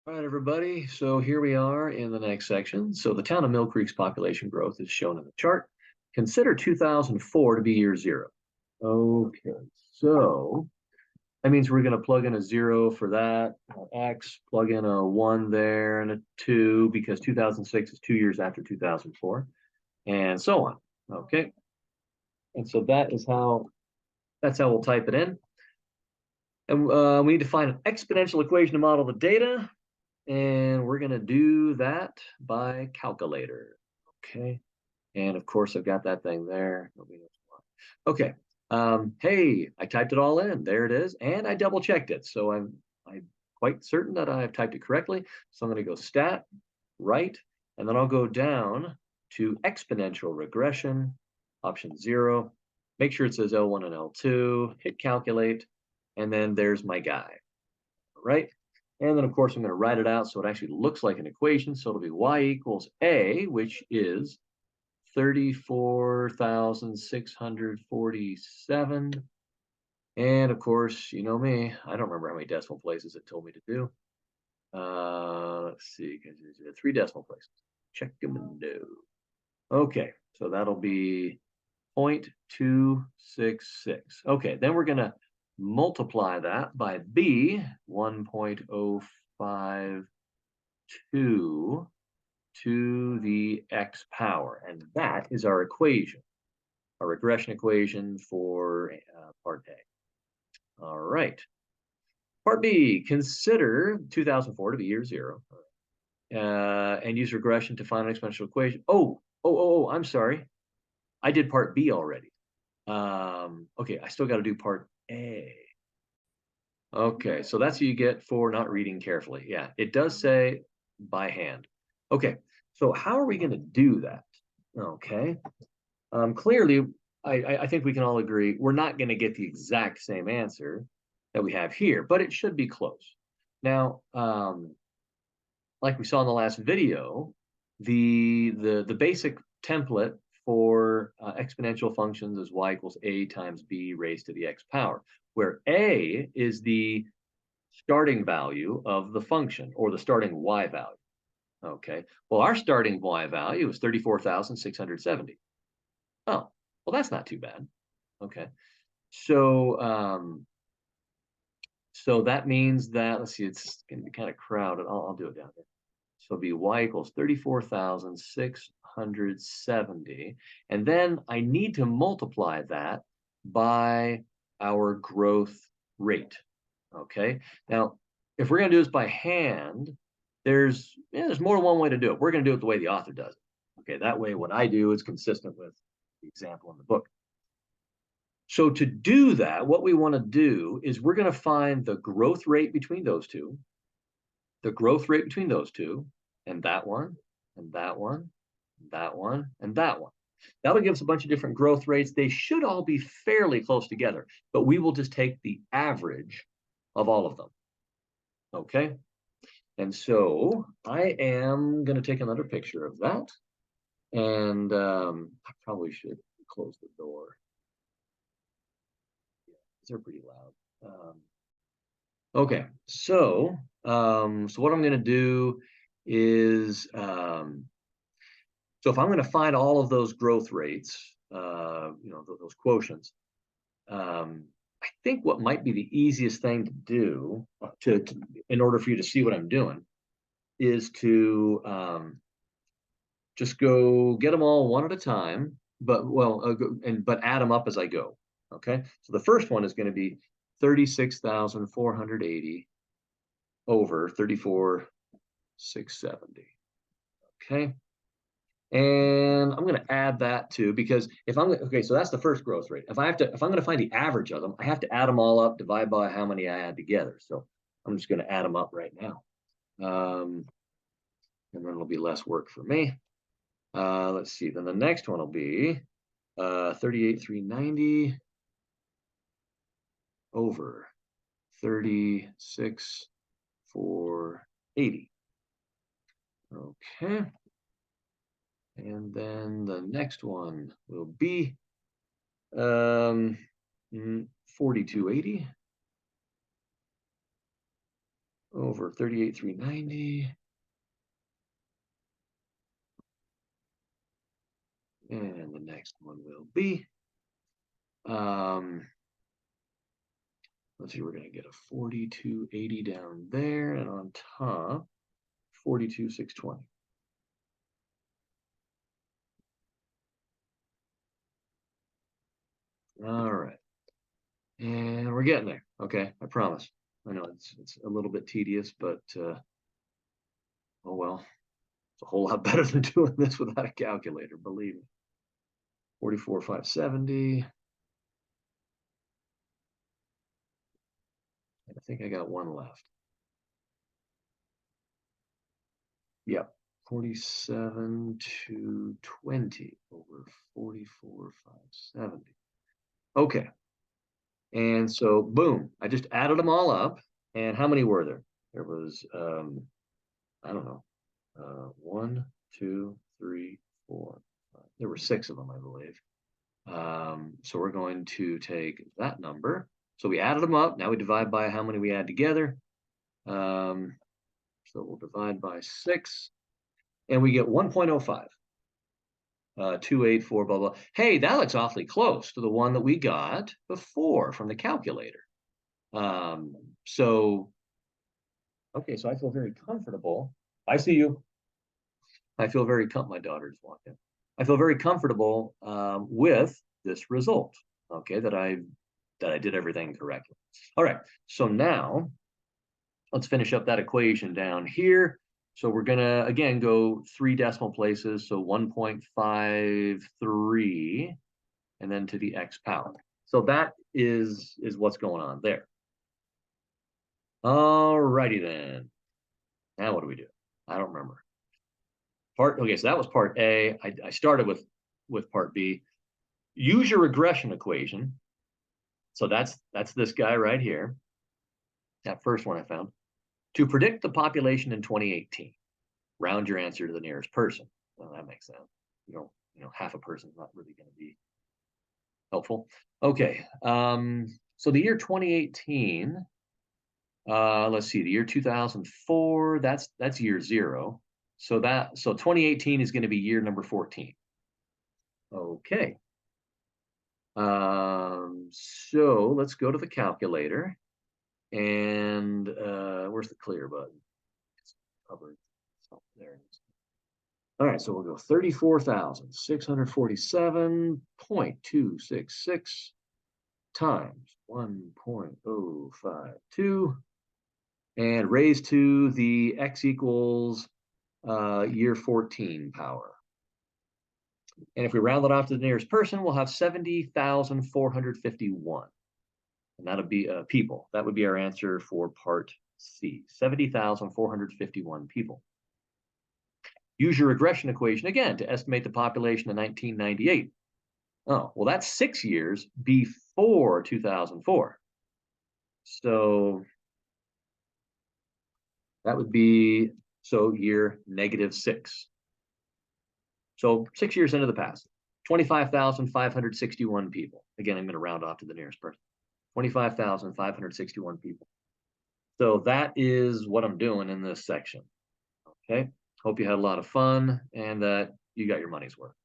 All right, everybody. So here we are in the next section. So the town of Mill Creek's population growth is shown in the chart. Consider 2004 to be year zero. Okay, so that means we're going to plug in a zero for that, X, plug in a one there and a two because 2006 is 2 years after 2004, and so on. Okay, and so that's how we'll type it in. And we need to find an exponential equation to model the data. And we're going to do that by calculator. Okay. And of course, I've got that thing there. Nobody knows why. Okay. Hey, I typed it all in. There it is. And I double checked it. So I'm quite certain that I've typed it correctly. So I'm going to go stat, right, and then I'll go down to exponential regression, option 0. Make sure it says L1 and L2, hit calculate, and then there's my guy. All right. And then, of course, I'm going to write it out so it actually looks like an equation. So it'll be y equals a, which is 34,647. And, of course, you know me. I don't remember how many decimal places it told me to do. Let's see. 3 decimal places. Check them and no. Okay, so that'll be 0.266. Okay, then we're going to multiply that by b, 1.052 to the x power. And that is our equation, our regression equation for part A. All right. Part B, consider 2004 to be year zero and use regression to find an exponential equation. I'm sorry. I did part B already. Okay, I still got to do part A. Okay, so that's what you get for not reading carefully. Yeah, it does say by hand. Okay, so how are we going to do that? Okay, clearly, I think we can all agree we're not going to get the exact same answer that we have here, but it should be close. Now, like we saw in the last video, the basic template for exponential functions is y equals a times b raised to the x power, where a is the starting value of the function or the starting y value. Okay, well, our starting y value is 34,670. Oh, well, that's not too bad. Okay, so so that means that, let's see, it's going to be kind of crowded. I'll do it down here. So it'll be y equals 34,670. And then I need to multiply that by our growth rate. Okay. Now, if we're going to do this by hand, there's more than one way to do it. We're going to do it the way the author does it. Okay. That way, what I do is consistent with the example in the book. So to do that, what we want to do is we're going to find the growth rate between those two, the growth rate between those two, and that one, and that one, and that one, and that one. That'll give us a bunch of different growth rates. They should all be fairly close together, but we will just take the average of all of them. Okay? And so I am going to take another picture of that. And I probably should close the door. Yeah, they're pretty loud. Okay, so what I'm going to do is, so if I'm going to find all of those growth rates, those quotients, I think what might be the easiest thing to do in order for you to see what I'm doing is to just go get them all one at a time, but add them up as I go. Okay, so the first one is going to be 36,480 over 34,670. Okay. And I'm going to add that too, because so that's the first growth rate. If I'm going to find the average of them, I have to add them all up, divide by how many I add together. So I'm just going to add them up right now. And then it'll be less work for me. Let's see. Then the next one will be 38,390 over 36,480. Okay. And then the next one will be 4280 over 38,390. And the next one will be, let's see, we're going to get a 4280 down there, and on top, 42,620. All right. And we're getting there. Okay, I promise. I know it's a little bit tedious, but oh well. It's a whole lot better than doing this without a calculator, believe me. 44,570. I think I got one left. Yep. 47,220 over 44,570. Okay. And so boom, I just added them all up. And how many were there? There was I don't know. 1, 2, 3, 4, 5. There were 6 of them, I believe. So we're going to take that number. So we added them up. Now we divide by how many we add together. So we'll divide by 6, and we get 1.05. 284, blah, blah. Hey, that looks awfully close to the one that we got before from the calculator. So, okay, so I feel very comfortable. I see you. I feel very my daughter's walking. I feel very comfortable with this result. Okay, that I did everything correctly. All right, so now let's finish up that equation down here. So we're gonna again go 3 decimal places, so 1.53, and then to the x power. So that is what's going on there. All righty then. Now what do we do? I don't remember. Okay, so that was part A. I started with part B. Use your regression equation. So that's this guy right here. That first one I found. To predict the population in 2018. Round your answer to the nearest person. Well, that makes sense. You know, half a person is not really going to be helpful. Okay. So the year 2018. Let's see, the year 2004. That's year 0. So 2018 is going to be year number 14. Okay. So let's go to the calculator, and where's the clear button? It's covered. Oh, there it is. All right, so we'll go 34,647.266 times 1.052 and raised to the x equals year 14 power. And if we round it off to the nearest person, we'll have 70,451. And that'll be people. That would be our answer for part C, 70,451 people. Use your regression equation again to estimate the population in 1998. Oh, well, that's 6 years before 2004. So that would be, so year -6. So 6 years into the past, 25,561 people. Again, I'm going to round off to the nearest person. 25,561 people. So that is what I'm doing in this section. Okay. Hope you had a lot of fun and that you got your money's worth.